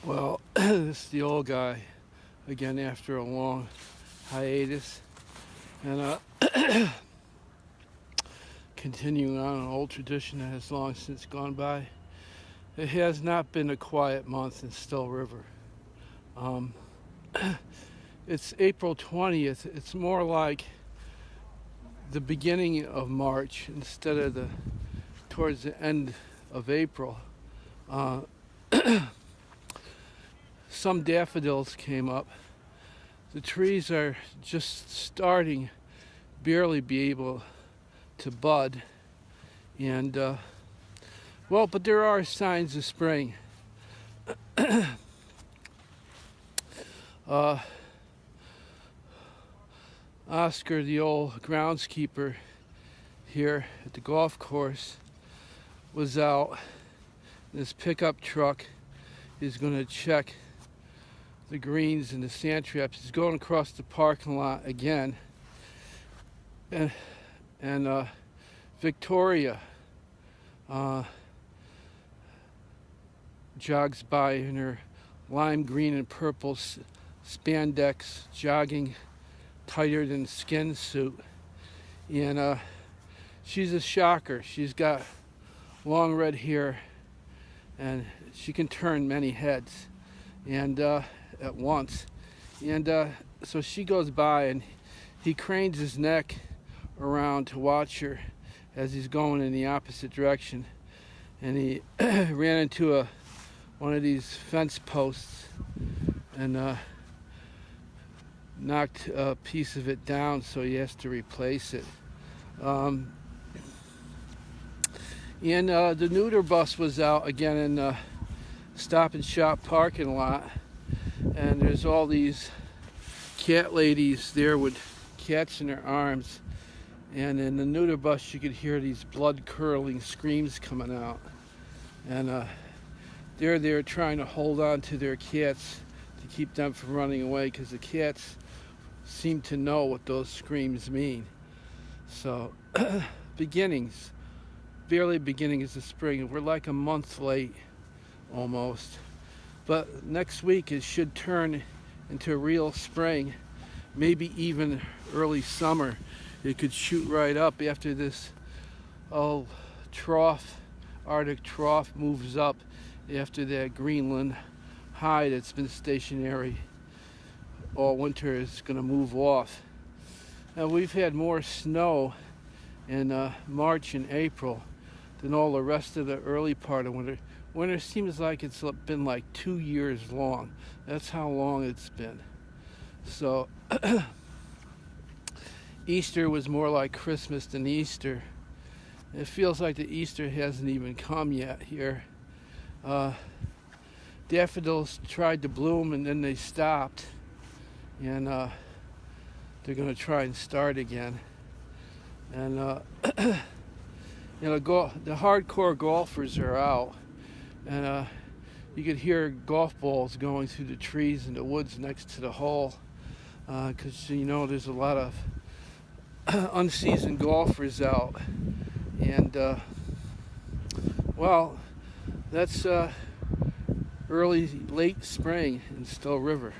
Well, this is the old guy again after a long hiatus, and continuing on an old tradition that has long since gone by. It has not been a quiet month in Still River. Um, it's April 20th. It's more like the beginning of March instead of the towards the end of April. Uh, some daffodils came up. The trees are just starting, barely be able to bud, and but there are signs of spring. uh, Oscar, the old groundskeeper here at the golf course, was out in his pickup truck. He's going to check the greens and the sand traps. He's going across the parking lot again, and Victoria jogs by in her lime green and purple spandex jogging tighter than skin suit, and she's a shocker. She's got long red hair, and she can turn many heads and at once, and so she goes by, and he cranes his neck around to watch her as he's going in the opposite direction, and he ran into one of these fence posts and knocked a piece of it down, so he has to replace it. And the neuter bus was out again in the Stop and Shop parking lot, and there's all these cat ladies there with cats in their arms, and in the neuter bus you could hear these blood-curdling screams coming out, and they're there trying to hold on to their cats to keep them from running away, because the cats seem to know what those screams mean. So beginnings, barely beginnings of spring. We're like a month late almost, but next week it should turn into real spring, maybe even early summer. It could shoot right up after this Arctic trough moves up after that Greenland high that's been stationary all winter is going to move off. Now, we've had more snow in March and April than all the rest of the early part of winter. Winter seems like it's been like 2 years long. That's how long it's been. So Easter was more like Christmas than Easter. It feels like the Easter hasn't even come yet here. Daffodils tried to bloom and then they stopped, and they're going to try and start again. And the hardcore golfers are out, and you could hear golf balls going through the trees in the woods next to the hole, because there's a lot of unseasoned golfers out, and that's late spring in Still River.